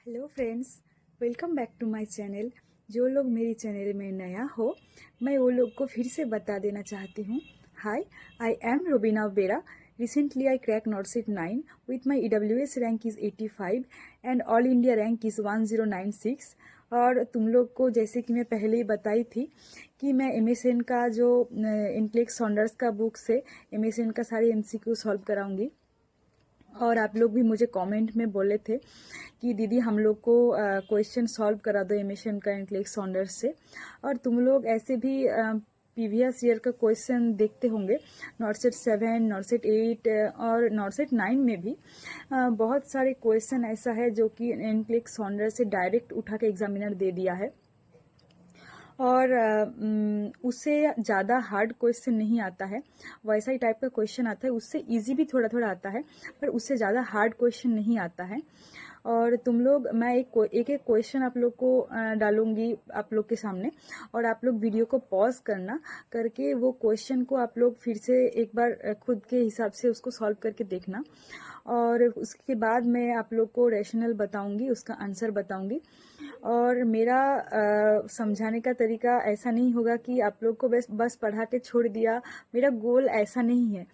Hello friends, welcome back to my channel. जो लोग मेरी चैनल में नया हो, मैं वो लोग को फिर से बता देना चाहती हूँ। हाय, आई एम रोबिना बेरा। Recently I crack not set 9 with my EWS rank is 85 and all India rank is 1096। और तुम लोग को जैसे कि मैं पहले ही बताई थी कि मैं MSN का जो इंटेलेक्ट सॉन्डर्स का बुक से MSN का सारे MCQ सॉल्व कराऊंगी। और आप लोग भी मुझे कमेंट में बोले थे कि दीदी हम लोग को क्वेश्चन सॉल्व करा दो एमिशन का इंटेलेक्ट सॉन्डर्स से। और तुम लोग ऐसे भी प्रीवियस ईयर का क्वेश्चन देखते होंगे, नॉट सेट 7, नॉट सेट 8 और नॉट सेट 9 में भी बहुत सारे क्वेश्चन ऐसा है जो कि इंटेलेक्ट सॉन्डर्स से डायरेक्ट उठा के एग्जामिनर दे दिया है। और उससे ज़्यादा हार्ड क्वेश्चन नहीं आता है, वैसा ही टाइप का क्वेश्चन आता है। उससे इजी भी थोड़ा थोड़ा आता है, पर उससे ज़्यादा हार्ड क्वेश्चन नहीं आता है। और तुम लोग, मैं एक एक क्वेश्चन आप लोग को डालूंगी आप लोग के सामने, और आप लोग वीडियो को पॉज करना करके वो क्वेश्चन को आप लोग फिर से एक बार खुद के हिसाब से उसको सॉल्व करके देखना। और उसके बाद मैं आप लोग को रैशनल बताऊंगी, उसका आंसर बताऊंगी। और मेरा समझाने का तरीका ऐसा नहीं होगा कि आप लोग को बस पढ़ा के छोड़ दिया। मेरा गोल ऐसा नहीं है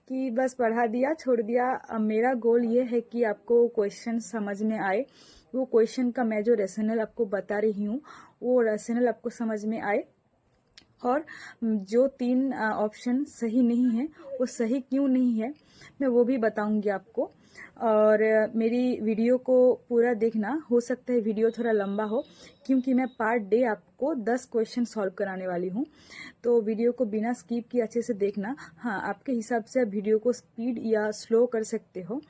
कि बस पढ़ा दिया छोड़ दिया। मेरा गोल ये है कि आपको क्वेश्चन समझ में आए। वो क्वेश्चन का मैं जो रैशनल आपको बता रही हूँ वो रैशनल आपको समझ में आए। और जो 3 ऑप्शन सही नहीं है वो सही क्यों नहीं है मैं वो भी बताऊंगी आपको। और मेरी वीडियो को पूरा देखना। हो सकता है वीडियो थोड़ा लंबा हो क्योंकि मैं पार्ट डे आपको 10 क्वेश्चन सॉल्व कराने वाली हूँ। तो वीडियो को बिना स्किप किए अच्छे से देखना। हाँ, आपके हिसाब से आप वीडियो को स्पीड या स्लो कर सकते हो,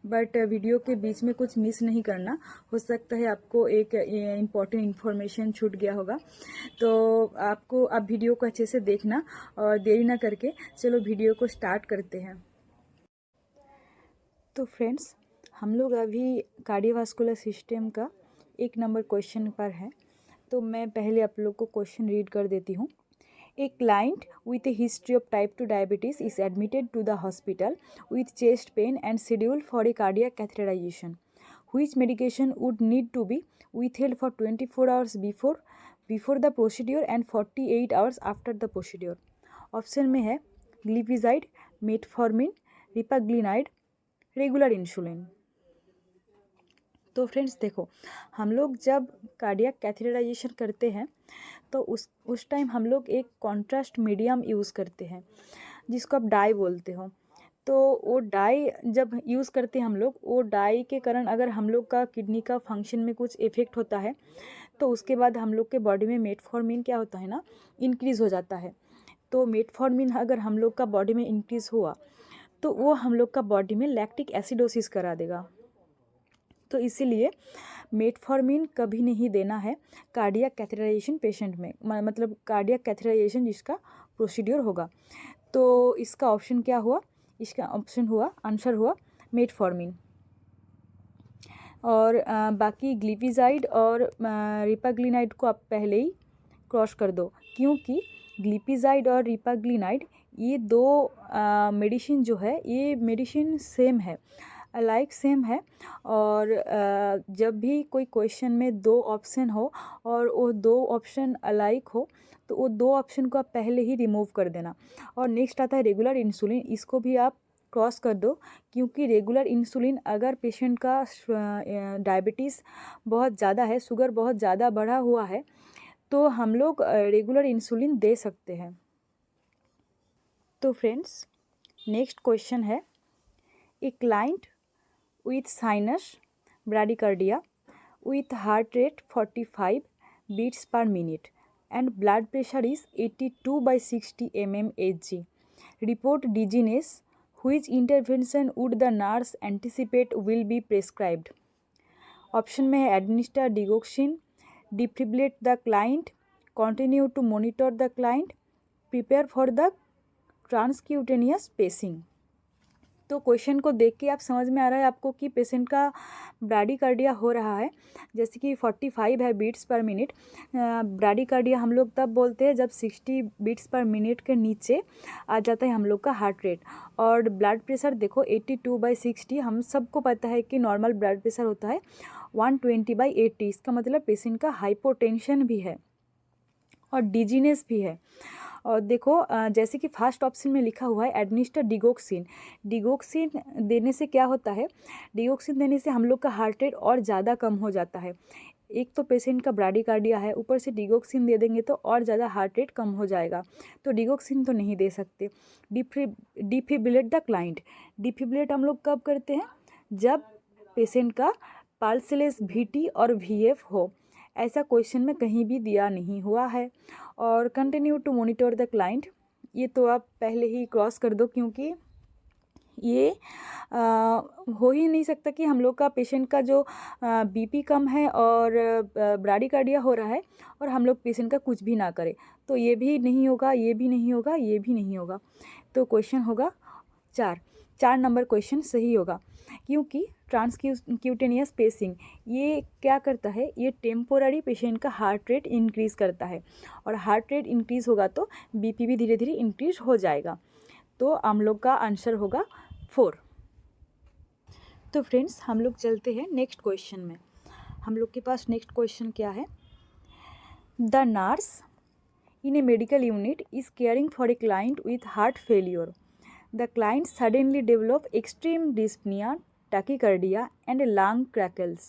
बट वीडियो के बीच में कुछ मिस नहीं करना। हो सकता है आपको एक इम्पॉर्टेंट इन्फॉर्मेशन छूट गया होगा। तो आपको आप वीडियो को अच्छे से देखना और देरी ना करके चलो वीडियो को स्टार्ट करते हैं। तो फ्रेंड्स, हम लोग अभी कार्डियोवास्कुलर सिस्टम का 1 नंबर क्वेश्चन पर है। तो मैं पहले आप लोग को क्वेश्चन रीड कर देती हूँ। A client with a history of type 2 diabetes is admitted to the hospital with chest pain and scheduled for a cardiac catheterization. Which medication would need to be withheld for 24 hours before the procedure and 48 hours after the procedure? Option में है glipizide, metformin, रिपाग्लिनाइड, regular insulin. तो friends देखो, हम लोग जब cardiac catheterization करते हैं तो उस टाइम हम लोग एक कॉन्ट्रास्ट मीडियम यूज़ करते हैं जिसको आप डाई बोलते हो। तो वो डाई जब यूज़ करते हैं हम लोग, वो डाई के कारण अगर हम लोग का किडनी का फंक्शन में कुछ इफेक्ट होता है तो उसके बाद हम लोग के बॉडी में मेटफॉर्मिन क्या होता है ना, इंक्रीज़ हो जाता है। तो मेटफॉर्मिन अगर हम लोग का बॉडी में इंक्रीज़ हुआ तो वो हम लोग का बॉडी में लैक्टिक एसिडोसिस करा देगा। तो इसीलिए मेटफॉर्मिन कभी नहीं देना है कार्डियक कैथेटराइजेशन पेशेंट में, मतलब कार्डियक कैथेटराइजेशन जिसका प्रोसीड्यूर होगा। तो इसका ऑप्शन क्या हुआ? इसका ऑप्शन हुआ, आंसर हुआ मेटफॉर्मिन। और बाकी ग्लिपिजाइड और रिपाग्लिनाइड को आप पहले ही क्रॉस कर दो, क्योंकि ग्लिपिजाइड और रिपाग्लिनाइड ये दो मेडिसिन जो है, ये मेडिसिन सेम है, लाइक सेम है। और जब भी कोई क्वेश्चन में 2 ऑप्शन हो और वो 2 ऑप्शन अलाइक हो तो वो 2 ऑप्शन को आप पहले ही रिमूव कर देना। और नेक्स्ट आता है रेगुलर इंसुलिन, इसको भी आप क्रॉस कर दो, क्योंकि रेगुलर इंसुलिन अगर पेशेंट का डायबिटीज़ बहुत ज़्यादा है, शुगर बहुत ज़्यादा बढ़ा हुआ है, तो हम लोग रेगुलर इंसुलिन दे सकते हैं। तो फ्रेंड्स, नेक्स्ट क्वेश्चन है, a client with sinus bradycardia with heart rate 45 beats per minute and blood pressure is 82/60 mmHg report dizziness. Which intervention would the nurse anticipate will be prescribed? Option में है administer digoxin, defibrillate the client, continue to monitor the client, prepare for the transcutaneous pacing. तो question को देख के आप समझ में आ रहा है आपको कि पेशेंट का ब्राडीकार्डिया हो रहा है। जैसे कि 45 है बीट्स पर मिनट। ब्राडीकार्डिया हम लोग तब बोलते हैं जब 60 बीट्स पर मिनट के नीचे आ जाता है हम लोग का हार्ट रेट। और ब्लड प्रेशर देखो 82/60, हम सबको पता है कि नॉर्मल ब्लड प्रेशर होता है 120/80, इसका मतलब पेशेंट का हाइपोटेंशन भी है और डिजीनेस भी है। और देखो जैसे कि फर्स्ट ऑप्शन में लिखा हुआ है एडमिनिस्टर डिगोक्सिन। डिगोक्सिन देने से क्या होता है, डिगोक्सिन देने से हम लोग का हार्ट रेट और ज़्यादा कम हो जाता है। एक तो पेशेंट का ब्राडीकार्डिया है, ऊपर से डिगोक्सिन दे देंगे तो और ज़्यादा हार्ट रेट कम हो जाएगा, तो डिगोक्सिन तो नहीं दे सकते। डिफिब्रिलेट द क्लाइंट। डिफिब्रिलेट हम लोग कब करते हैं, जब पेशेंट का पल्सलेस VT और VF हो। ऐसा क्वेश्चन में कहीं भी दिया नहीं हुआ है। और continue to monitor the client, ये तो आप पहले ही क्रॉस कर दो, क्योंकि ये हो ही नहीं सकता कि हम लोग का पेशेंट का जो BP कम है और ब्राडीकार्डिया हो रहा है और हम लोग पेशेंट का कुछ भी ना करें, तो ये भी नहीं होगा, ये भी नहीं होगा, ये भी नहीं होगा। तो क्वेश्चन होगा 4 नंबर क्वेश्चन सही होगा, क्योंकि ट्रांसक्यूटेनियस पेसिंग ये क्या करता है, ये टेम्पोररी पेशेंट का हार्ट रेट इंक्रीज़ करता है, और हार्ट रेट इंक्रीज़ होगा तो BP भी धीरे धीरे इंक्रीज हो जाएगा। तो हम लोग का आंसर होगा 4। तो फ्रेंड्स हम लोग चलते हैं नेक्स्ट क्वेश्चन में। हम लोग के पास नेक्स्ट क्वेश्चन क्या है, the nurse in A medical unit is caring for a client with heart failure. The client suddenly develop extreme dyspnoea, tachycardia and lung crackles.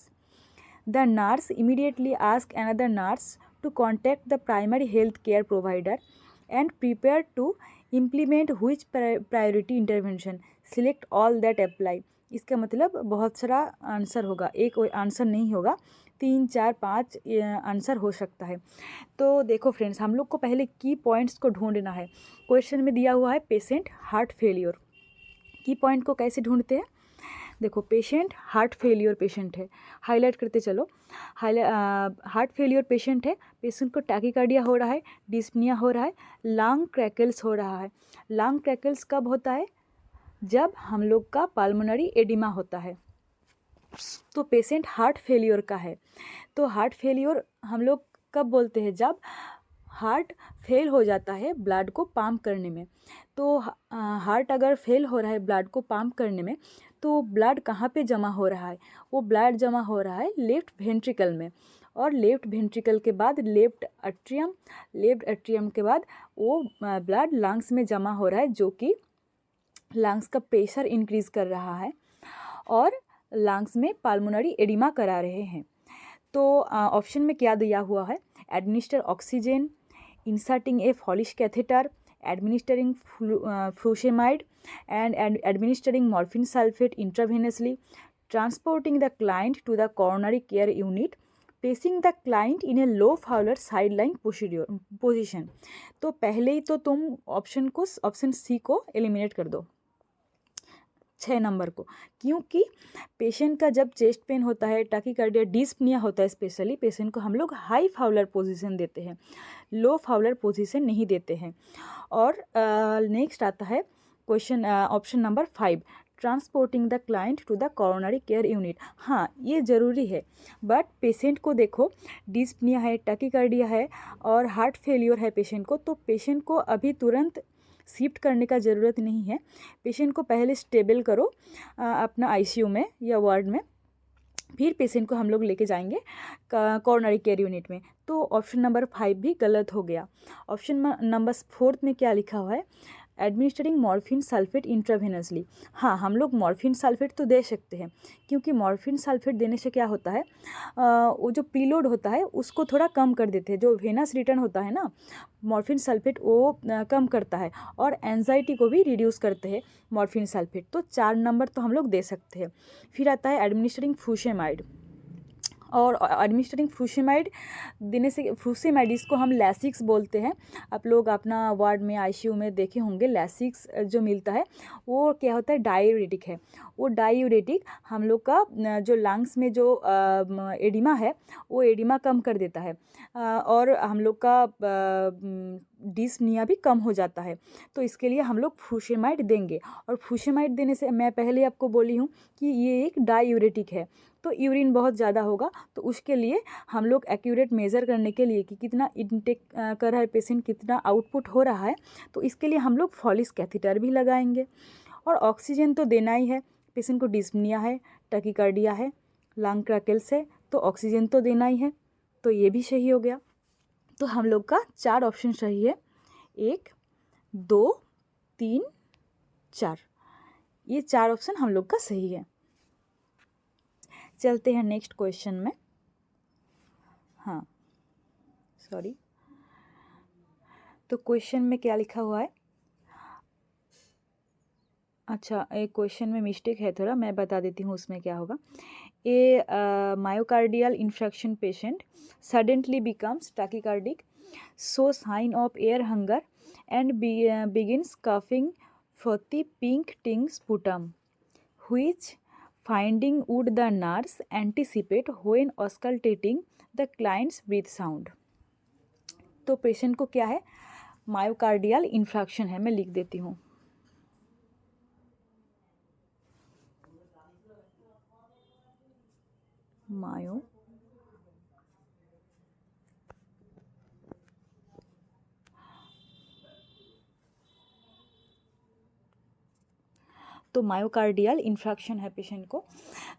The nurse immediately asks another nurse to contact the primary health care provider and prepare to implement which priority intervention. Select all that apply. इसका मतलब बहुत सारा answer होगा, एक answer नहीं होगा, 3, 4, 5 answer हो सकता है। तो देखो फ्रेंड्स, हम लोग को पहले की पॉइंट्स को ढूंढना है। क्वेश्चन में दिया हुआ है पेशेंट हार्ट फेलियर, की पॉइंट को कैसे ढूंढते हैं, देखो पेशेंट हार्ट फेलियर पेशेंट है, हाईलाइट करते चलो। हार्ट फेलियर पेशेंट है, पेशेंट को टैकीकार्डिया हो रहा है, डिस्पनिया हो रहा है, लंग क्रैकल्स हो रहा है। लंग क्रैकल्स कब होता है, जब हम लोग का पल्मोनरी एडिमा होता है। तो पेशेंट हार्ट फेलियर का है। तो हार्ट फेलियर हम लोग कब बोलते हैं, जब हार्ट फेल हो जाता है ब्लड को पंप करने में। तो हार्ट अगर फेल हो रहा है ब्लड को पंप करने में, तो ब्लड कहाँ पे जमा हो रहा है, वो ब्लड जमा हो रहा है लेफ्ट वेंट्रिकल में, और लेफ्ट वेंट्रिकल के बाद लेफ्ट एट्रियम के बाद वो ब्लड लंग्स में जमा हो रहा है, जो कि लंग्स का प्रेशर इंक्रीज कर रहा है और लंग्स में पल्मोनरी एडिमा करा रहे हैं। तो ऑप्शन में क्या दिया हुआ है, administer oxygen, inserting a Foley catheter, administering furosemide and administering morphine sulfate intravenously, transporting the client to the coronary care unit, placing the client in a low Fowler sideline position. तो पहले ही तो तुम option C को eliminate कर दो, 6 number को, क्योंकि patient का जब चेस्ट पेन होता है, टैकीकार्डिया, डिस्पनिया होता है, स्पेशली पेशेंट को हम लोग हाई फाउलर पोजीशन देते हैं, लो फाउलर पोजीशन नहीं देते हैं। और नेक्स्ट आता है question option number 5, transporting the client to the coronary care unit. हाँ, ये ज़रूरी है, बट पेशेंट को देखो डिस्पनिया है, टैकीकार्डिया है और हार्ट फेलियर है पेशेंट को, तो पेशेंट को अभी तुरंत शिफ्ट करने का ज़रूरत नहीं है। पेशेंट को पहले स्टेबल करो अपना ICU में या वार्ड में, फिर पेशेंट को हम लोग लेके जाएंगे कोरोनरी केयर यूनिट में। तो ऑप्शन नंबर 5 भी गलत हो गया। ऑप्शन नंबर 4 में क्या लिखा हुआ है, एडमिनिस्टरिंग मॉर्फिन सल्फेट इंट्रावेनसली। हाँ, हम लोग मॉर्फिन सल्फेट तो दे सकते हैं, क्योंकि मॉर्फिन सल्फेट देने से क्या होता है, वो जो प्रीलोड होता है उसको थोड़ा कम कर देते हैं, जो वेनस रिटर्न होता है ना, मॉर्फिन सल्फेट वो कम करता है, और एंजाइटी को भी रिड्यूस करते हैं मॉर्फिन सल्फेट। तो 4 नंबर तो हम लोग दे सकते हैं। फिर आता है एडमिनिस्टरिंग फ्रूशेमाइड, और एडमिनिस्टरिंग फ्रूशेमाइड देने से, फ्रूशेमाइड इसको हम लैसिक्स बोलते हैं। आप लोग अपना वार्ड में ICU में देखे होंगे, लैसिक्स जो मिलता है वो क्या होता है, डायूरेटिक है। वो डायूरेटिक हम लोग का जो लंग्स में जो एडिमा है वो एडिमा कम कर देता है, और हम लोग का डिस्पनिया भी कम हो जाता है। तो इसके लिए हम लोग फ्रूशेमाइड देंगे, और फ्रूशेमाइड देने से मैं पहले आपको बोली हूँ कि ये एक डायूरेटिक है, तो यूरिन बहुत ज़्यादा होगा, तो उसके लिए हम लोग एक्यूरेट मेज़र करने के लिए कि कितना इनटेक कर रहा है पेशेंट, कितना आउटपुट हो रहा है, तो इसके लिए हम लोग फॉलिस कैथेटर भी लगाएंगे। और ऑक्सीजन तो देना ही है, पेशेंट को डिस्पनिया है, टैकीकार्डिया है, लंग क्रैकल्स है तो ऑक्सीजन तो देना ही है, तो ये भी सही हो गया। तो हम लोग का 4 ऑप्शन सही है, 1 2 3 4, ये 4 ऑप्शन हम लोग का सही है। चलते हैं नेक्स्ट क्वेश्चन में। हाँ सॉरी, तो क्वेश्चन में क्या लिखा हुआ है, अच्छा एक क्वेश्चन में मिस्टेक है थोड़ा, मैं बता देती हूँ उसमें क्या होगा। A myocardial infarction patient suddenly becomes tachycardic, show sign of air hunger and begins coughing frothy pink tinged sputum, which finding would the nurse anticipate when auscultating the client's breath sound। तो patient को क्या है, myocardial infraction है, मैं लिख देती हूँ। मायो तो मायोकार्डियल इंफ्रैक्शन है पेशेंट को।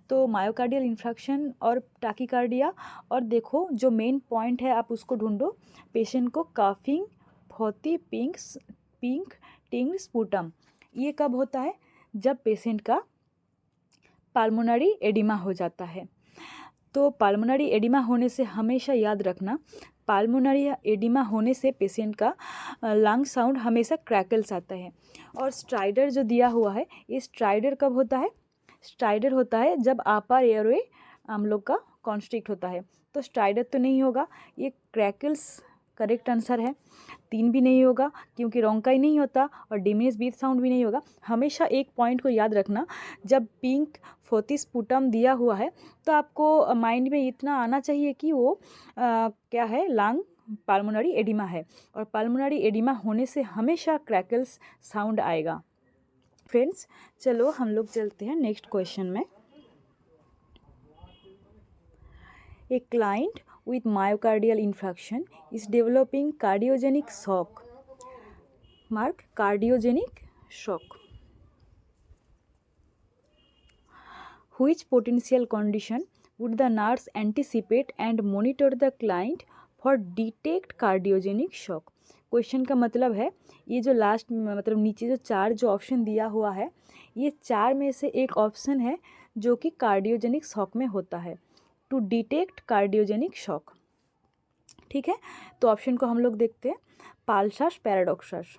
तो मायोकार्डियल इंफ्रैक्शन और टैकीकार्डिया, और देखो जो मेन पॉइंट है आप उसको ढूंढो, पेशेंट को काफिंग फ्रॉथी पिंक टिंग्ड स्पुटम, ये कब होता है, जब पेशेंट का पाल्मोनरी एडिमा हो जाता है। तो पाल्मोनरी एडिमा होने से हमेशा याद रखना, पाल्मोनरी एडिमा होने से पेशेंट का लंग साउंड हमेशा क्रैकल्स आता है। और स्ट्राइडर जो दिया हुआ है, ये स्ट्राइडर कब होता है, स्ट्राइडर होता है जब अपर एयरवे हम लोग का कॉन्स्ट्रिक्ट होता है। तो स्ट्राइडर तो नहीं होगा, ये क्रैकल्स करेक्ट आंसर है। 3 भी नहीं होगा क्योंकि रोंकाई नहीं होता, और डिमिनिश ब्रीथ साउंड भी नहीं होगा। हमेशा एक पॉइंट को याद रखना, जब पिंक फ्रॉथी स्पुटम दिया हुआ है तो आपको माइंड में इतना आना चाहिए कि वो क्या है, लंग पाल्मोनरी एडिमा है, और पाल्मोनरी एडिमा होने से हमेशा क्रैकल्स साउंड आएगा। फ्रेंड्स चलो हम लोग चलते हैं नेक्स्ट क्वेश्चन में। A client with myocardial infarction is developing cardiogenic shock. Mark, cardiogenic shock. Which potential condition would the nurse anticipate and monitor the client for detect cardiogenic shock? Question का मतलब है, ये जो लास्ट मतलब नीचे जो 4 जो ऑप्शन दिया हुआ है, ये 4 में से एक ऑप्शन है जो कि कार्डियोजेनिक शॉक में होता है, टू डिटेक्ट कार्डियोजेनिक शॉक। ठीक है, तो ऑप्शन को हम लोग देखते हैं। पाल्सस पैराडॉक्सस,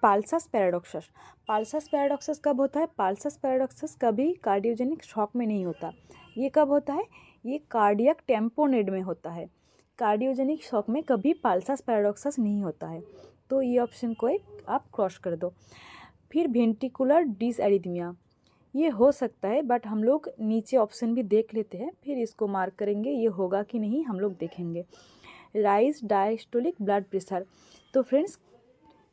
पाल्सस पैराडॉक्सस, पाल्सस पैराडॉक्सस कब होता है, पाल्सस पैराडॉक्सस कभी कार्डियोजेनिक शॉक में नहीं होता। ये कब होता है, ये कार्डियक टेम्पोनेड में होता है। कार्डियोजेनिक शॉक में कभी पाल्सस पैराडॉक्सस नहीं होता है। तो ये ऑप्शन को आप क्रॉस कर दो। फिर वेंट्रिकुलर डिसएरिथमिया, ये हो सकता है, बट हम लोग नीचे ऑप्शन भी देख लेते हैं, फिर इसको मार्क करेंगे, ये होगा कि नहीं हम लोग देखेंगे। राइज डायस्टोलिक ब्लड प्रेशर, तो फ्रेंड्स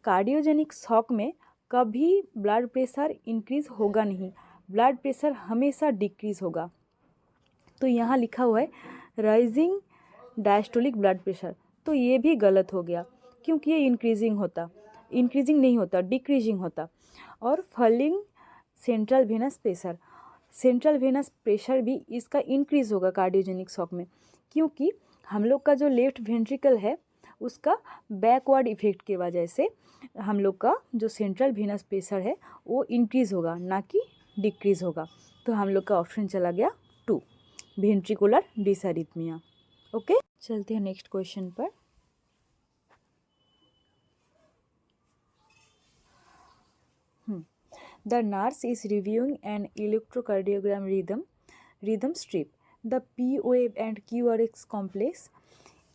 कार्डियोजेनिक शॉक में कभी ब्लड प्रेशर इंक्रीज होगा नहीं, ब्लड प्रेशर हमेशा डिक्रीज होगा। तो यहाँ लिखा हुआ है राइजिंग डायस्टोलिक ब्लड प्रेशर, तो ये भी गलत हो गया क्योंकि ये इंक्रीजिंग नहीं होता, डिक्रीजिंग होता। और falling central venous pressure, central venous pressure भी इसका इंक्रीज होगा कार्डियोजेनिक शॉक में, क्योंकि हम लोग का जो लेफ्ट वेंट्रिकल है उसका बैकवर्ड इफेक्ट की वजह से हम लोग का जो सेंट्रल वेनस प्रेशर है वो इंक्रीज होगा, ना कि डिक्रीज होगा। तो हम लोग का ऑप्शन चला गया 2, वेंट्रिकुलर डिसएरिथमिया। ओके, चलते हैं नेक्स्ट क्वेश्चन पर। The nurse is reviewing an electrocardiogram rhythm strip. The P wave and QRX complex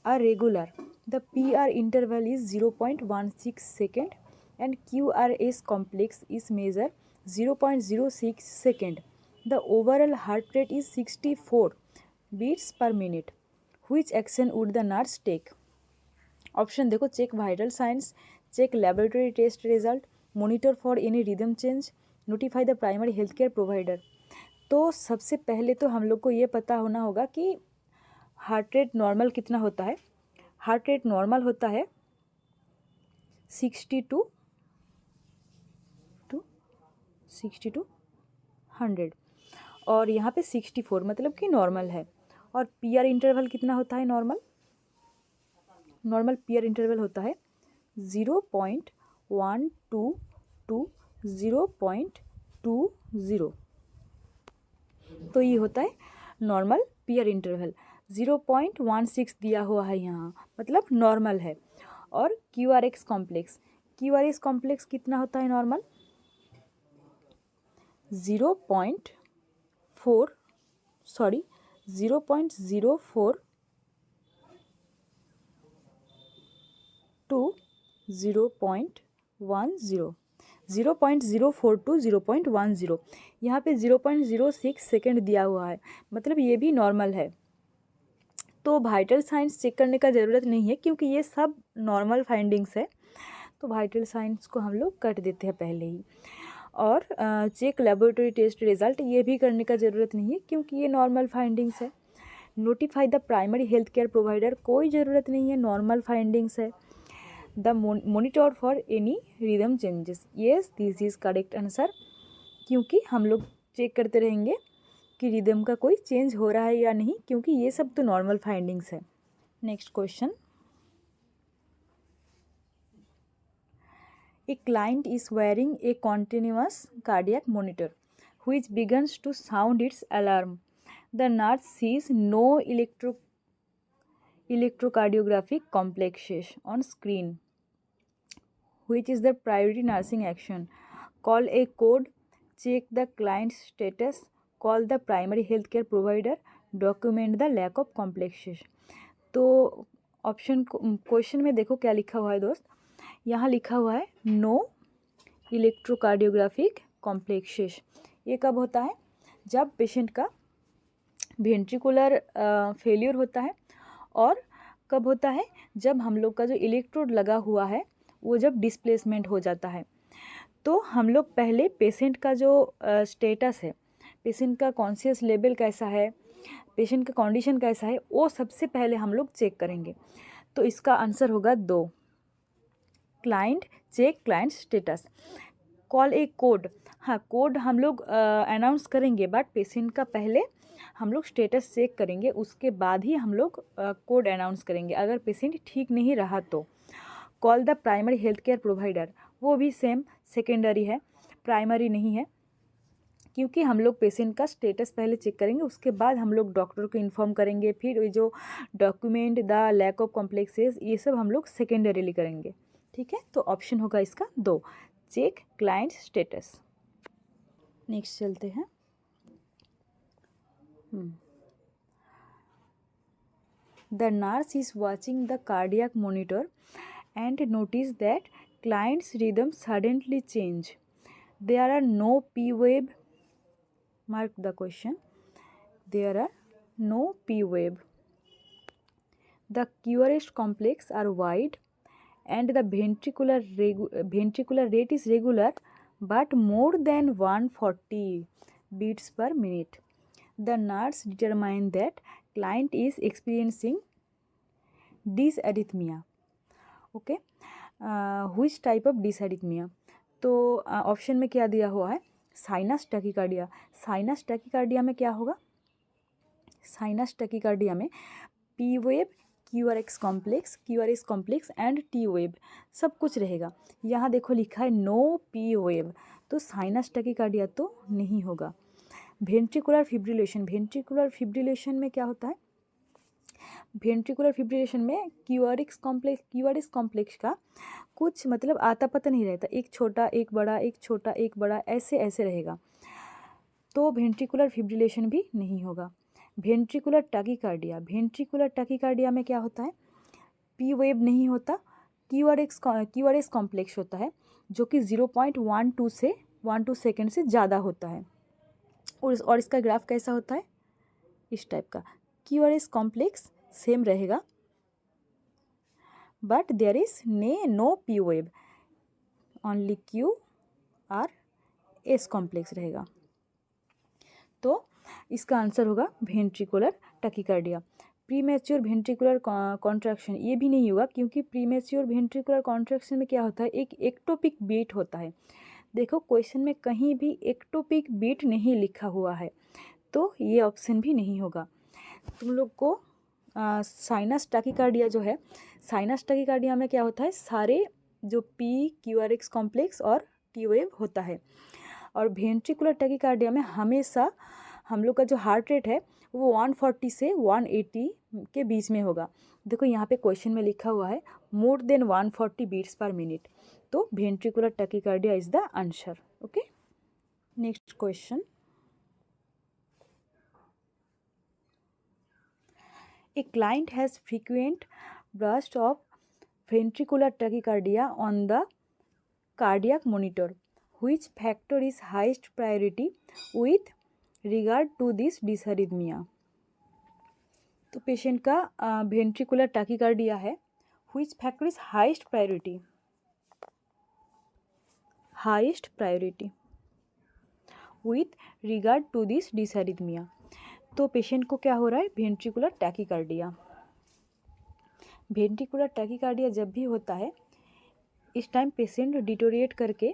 are regular. The PR interval is 0.16 second and QRS complex is measured 0.06 second. The overall heart rate is 64 beats per minute. Which action would the nurse take? Option देखो, check vital signs, check laboratory test result, monitor for any rhythm change, notify the primary health care provider. तो सबसे पहले तो हम लोग को ये पता होना होगा कि हार्ट रेट नॉर्मल कितना होता है। हार्ट रेट नॉर्मल होता है 62 to 60 to 100, और यहाँ पे 64 मतलब कि नॉर्मल है। और पीआर इंटरवल कितना होता है? नॉर्मल पीआर इंटरवल होता है 0.122 टू 0.20। तो ये होता है नॉर्मल पीआर इंटरवल। 0.16 दिया हुआ है यहाँ, मतलब नॉर्मल है। और क्यूआरएक्स कॉम्प्लेक्स कितना होता है नॉर्मल? 0.04 to 0.10, 0.04 to 0.10। यहाँ पे 0.06 सेकेंड दिया हुआ है, मतलब ये भी नॉर्मल है। तो वाइटल साइंस चेक करने का ज़रूरत नहीं है क्योंकि ये सब नॉर्मल फाइंडिंग्स है, तो वाइटल साइंस को हम लोग कट देते हैं पहले ही। और चेक लेबोरेटरी टेस्ट रिजल्ट, ये भी करने का ज़रूरत नहीं है क्योंकि ये नॉर्मल फाइंडिंग्स है। Notify the primary health care provider, कोई ज़रूरत नहीं है, नॉर्मल फाइंडिंग्स है। The monitor for any rhythm changes, yes this is correct answer, क्योंकि हम लोग चेक करते रहेंगे कि रिदम का कोई चेंज हो रहा है या नहीं, क्योंकि ये सब तो नॉर्मल फाइंडिंग्स है। Next question, a client is wearing A continuous cardiac monitor which begins to sound its alarm. The nurse sees no electrocardiographic complexes on screen. Which is the priority nursing action? Call a code, check the client's status, call the primary healthcare provider, document the lack of complexes. तो option question में देखो क्या लिखा हुआ है दोस्त, यहाँ लिखा हुआ है नो इलेक्ट्रोकार्डियोग्राफिक कॉम्प्लेक्सेस। ये कब होता है? जब पेशेंट का वेंट्रिकुलर फेलियर होता है। और कब होता है? जब हम लोग का जो इलेक्ट्रोड लगा हुआ है वो जब डिस्प्लेसमेंट हो जाता है। तो हम लोग पहले पेशेंट का जो स्टेटस है, पेशेंट का कॉन्शियस लेवल कैसा है, पेशेंट का कंडीशन कैसा है, वो सबसे पहले हम लोग चेक करेंगे। तो इसका आंसर होगा 2, client check client status. Call a code, हाँ कोड हम लोग अनाउंस करेंगे, बट पेशेंट का पहले हम लोग स्टेटस चेक करेंगे, उसके बाद ही हम लोग कोड अनाउंस करेंगे अगर पेशेंट ठीक नहीं रहा तो। Call the primary health care provider, वो भी सेम सेकेंडरी है, प्राइमरी नहीं है, क्योंकि हम लोग पेशेंट का स्टेटस पहले चेक करेंगे, उसके बाद हम लोग डॉक्टर को इन्फॉर्म करेंगे। फिर जो document the lack of complexes, ये सब हम लोग सेकेंडरीली करेंगे। ठीक है, तो ऑप्शन होगा इसका 2, चेक क्लाइंट स्टेटस। नेक्स्ट चलते हैं। The nurse is watching the cardiac monitor and notice that client's rhythm suddenly change. There are no P wave. Mark the question. There are no P wave. The QRS complex are wide and the ventricular rate is regular but more than 140 beats per minute. The nurse determined that client is experiencing dysarrhythmia. Okay, which type of dysrhythmia? तो option में क्या दिया हुआ है? Sinus tachycardia. Sinus tachycardia में क्या होगा? Sinus tachycardia में P wave, QRS complex and T wave सब कुछ रहेगा। यहाँ देखो लिखा है नो पी वेव, तो साइनस टैकीकार्डिया तो नहीं होगा। वेंट्रिकुलर फिब्रिलेशन में क्या होता है? वेंट्रिकुलर फिब्रिलेशन में क्यूआरएस कॉम्प्लेक्स का कुछ मतलब आता पता नहीं रहता, एक छोटा एक बड़ा, एक छोटा एक बड़ा, ऐसे रहेगा, तो वेंट्रिकुलर फिब्रिलेशन भी नहीं होगा। वेंट्रिकुलर टैकीकार्डिया में क्या होता है? पी वेव नहीं होता, क्यूआरएस कॉम्प्लेक्स होता है, जो कि 0.12 से 12 सेकेंड से ज़्यादा होता है। और इसका ग्राफ कैसा होता है? इस टाइप का। क्यूआरएस कॉम्प्लेक्स सेम रहेगा, but there is no P wave, only QRS complex रहेगा। तो इसका आंसर होगा ventricular tachycardia. Premature ventricular contraction, ये भी नहीं होगा, क्योंकि प्रीमेच्योर वेंट्रिकुलर कॉन्ट्रैक्शन में क्या होता है? एक एक्टोपिक बीट होता है, देखो क्वेश्चन में कहीं भी एक्टोपिक बीट नहीं लिखा हुआ है, तो ये ऑप्शन भी नहीं होगा। तुम लोग को साइनस टैकीकार्डिया जो है, साइनस टैकीकार्डिया में क्या होता है, सारे जो PQRX कॉम्प्लेक्स और T वेव होता है। और वेंट्रिकुलर टैकीकार्डिया में हमेशा हम लोग का जो हार्ट रेट है वो 140 से 180 के बीच में होगा। देखो यहाँ पे क्वेश्चन में लिखा हुआ है more than 140 beats per minute, तो ventricular tachycardia is the answer. Okay, next question. A client has frequent bursts of ventricular tachycardia on the cardiac monitor. Which factor is highest priority with regard to this dysarrhythmia? तो patient का ventricular tachycardia है। Which factor is highest priority? Highest priority with regard to this dysarrhythmia. तो patient को क्या हो रहा है, ventricular tachycardia. Ventricular tachycardia जब भी होता है, इस टाइम पेशेंट डिटोरिएट करके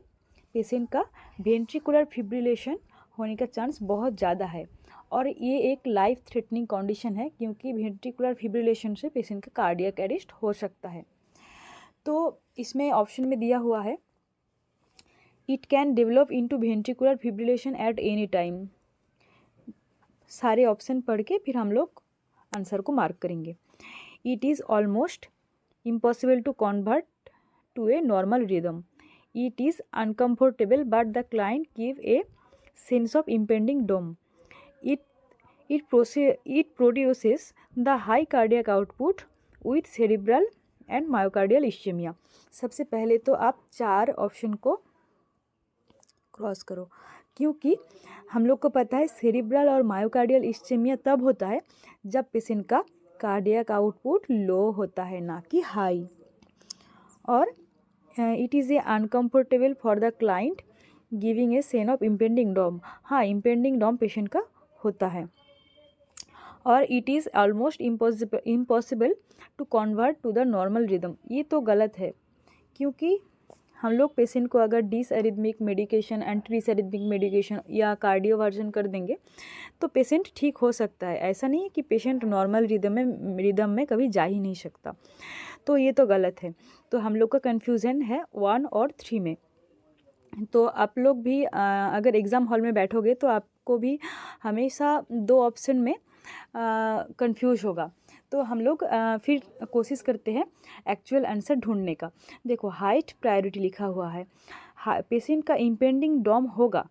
पेशेंट का वेंट्रिकुलर फिब्रिलेशन होने का चांस बहुत ज़्यादा है, और ये एक लाइफ थ्रेटनिंग कंडीशन है, क्योंकि वेंट्रिकुलर फिब्रिलेशन से पेशेंट का कार्डियक अरेस्ट हो सकता है। तो इसमें ऑप्शन में दिया हुआ है it can develop into ventricular fibrillation at any time. सारे ऑप्शन पढ़ के फिर हम लोग आंसर को मार्क करेंगे। It is almost impossible to convert to a normal rhythm. It is uncomfortable but the client give a sense of impending doom. It produces the high cardiac output with cerebral and myocardial ischemia. सबसे पहले तो आप 4 option को cross करो, क्योंकि हम लोग को पता है सेरिब्रल और मायोकार्डियल इश्चेमिया तब होता है जब पेशेंट का कार्डियक आउटपुट लो होता है, ना कि हाई। और it is a uncomfortable for the client giving a sense of impending doom. हाँ, इम्पेंडिंग डॉम पेशेंट का होता है। और it is almost impossible to convert to the normal rhythm. ये तो गलत है, क्योंकि हम लोग पेशेंट को अगर डिसएरिथमिक मेडिकेशन, एंटी डिसएरिथमिक मेडिकेशन या कार्डियोवर्जन कर देंगे तो पेशेंट ठीक हो सकता है। ऐसा नहीं है कि पेशेंट नॉर्मल रिदम में कभी जा ही नहीं सकता, तो ये तो गलत है। तो हम लोग का कन्फ्यूज़न है 1 और 3 में। तो आप लोग भी अगर एग्ज़ाम हॉल में बैठोगे तो आपको भी हमेशा 2 ऑप्शन में कंफ्यूज होगा। तो हम लोग फिर कोशिश करते हैं एक्चुअल आंसर ढूंढने का। देखो हाइट प्रायोरिटी लिखा हुआ है, पेशेंट का इम्पेंडिंग डॉम होगा,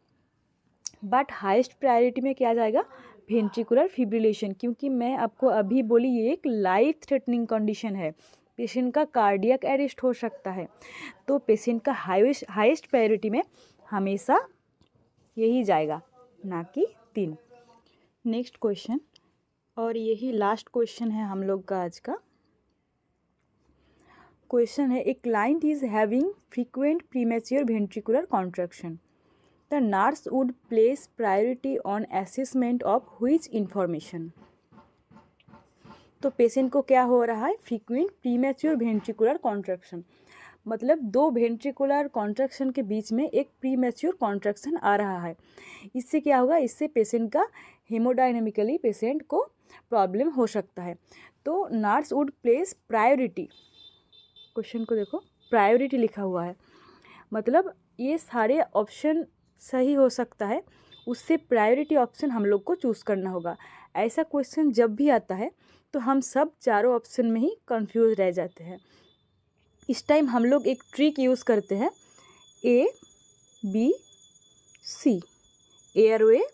बट हाईएस्ट प्रायोरिटी में क्या जाएगा, वेंट्रिकुलर फिब्रिलेशन, क्योंकि मैं आपको अभी बोली ये एक लाइफ थ्रेटनिंग कंडीशन है, पेशेंट का कार्डियक अरेस्ट हो सकता है। तो पेशेंट का हाईएस्ट प्रायोरिटी में हमेशा यही जाएगा, ना कि 3। नेक्स्ट क्वेश्चन, और यही लास्ट क्वेश्चन है हम लोग का आज का। क्वेश्चन है, a client is having frequent premature ventricular contraction, the nurse would place priority on assessment of which information. तो पेशेंट को क्या हो रहा है, फ्रीक्वेंट प्रीमेच्योर वेंट्रिकुलर कॉन्ट्रैक्शन, मतलब 2 वेंट्रिकुलर कॉन्ट्रैक्शन के बीच में एक प्रीमेच्योर कॉन्ट्रैक्शन आ रहा है। इससे क्या होगा, इससे पेशेंट का हेमोडायनेमिकली पेशेंट को प्रॉब्लम हो सकता है। तो nurse would place priority, question को देखो प्रायोरिटी लिखा हुआ है, मतलब ये सारे ऑप्शन सही हो सकता है, उससे प्रायोरिटी ऑप्शन हम लोग को चूज़ करना होगा। ऐसा क्वेश्चन जब भी आता है तो हम सब चारों ऑप्शन में ही कंफ्यूज रह जाते हैं। इस टाइम हम लोग एक ट्रिक यूज़ करते हैं, A, B, C, airway,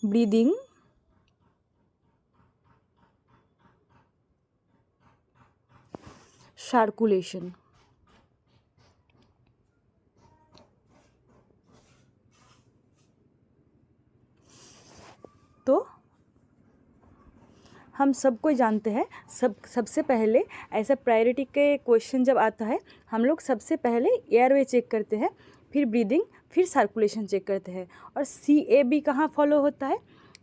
breathing, circulation. तो हम सबको जानते हैं, सबसे पहले ऐसा प्रायोरिटी के क्वेश्चन जब आता है हम लोग सबसे पहले एयरवे चेक करते हैं, फिर ब्रीदिंग, फिर सर्कुलेशन चेक करते हैं। और CAB कहाँ फॉलो होता है,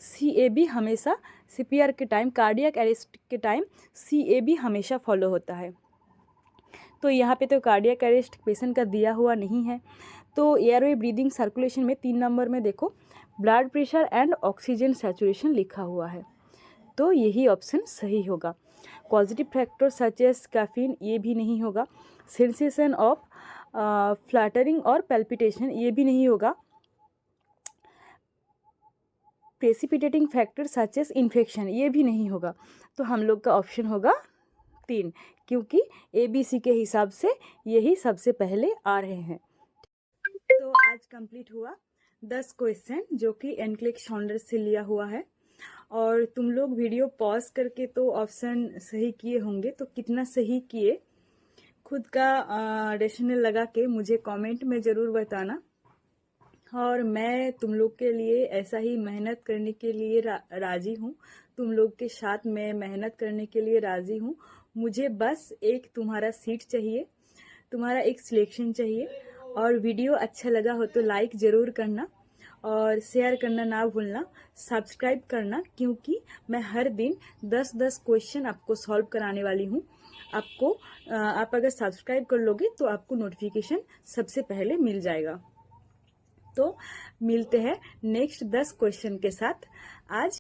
CAB हमेशा CPR के टाइम, कार्डियक अरेस्ट के टाइम CAB हमेशा फॉलो होता है। तो यहाँ पे तो कार्डियक अरेस्ट पेशेंट का दिया हुआ नहीं है। तो एयरवे ब्रीदिंग सर्कुलेशन में 3 नंबर में देखो blood pressure and oxygen saturation लिखा हुआ है, तो यही ऑप्शन सही होगा। Positive factor such as caffeine, ये भी नहीं होगा। सेंसेशन ऑफ फ्लैटरिंग और पैल्पिटेशन, ये भी नहीं होगा। Precipitating factor such as infection, ये भी नहीं होगा। तो हम लोग का ऑप्शन होगा 3, क्योंकि ABC के हिसाब से यही सबसे पहले आ रहे हैं। तो आज कंप्लीट हुआ 10 क्वेश्चन जो कि एनक्लेक्स फाउंडर से लिया हुआ है। और तुम लोग वीडियो पॉज करके तो ऑप्शन सही किए होंगे, तो कितना सही किए खुद का रेशनल लगा के मुझे कमेंट में ज़रूर बताना। और मैं तुम लोग के लिए ऐसा ही मेहनत करने के लिए राज़ी हूँ, तुम लोग के साथ मैं मेहनत करने के लिए राज़ी हूँ। मुझे बस एक तुम्हारा सीट चाहिए, तुम्हारा एक सिलेक्शन चाहिए। और वीडियो अच्छा लगा हो तो लाइक ज़रूर करना और शेयर करना ना भूलना, सब्सक्राइब करना, क्योंकि मैं हर दिन 10-10 क्वेश्चन आपको सॉल्व कराने वाली हूँ। आप अगर सब्सक्राइब कर लोगे तो आपको नोटिफिकेशन सबसे पहले मिल जाएगा। तो मिलते हैं नेक्स्ट 10 क्वेश्चन के साथ। आज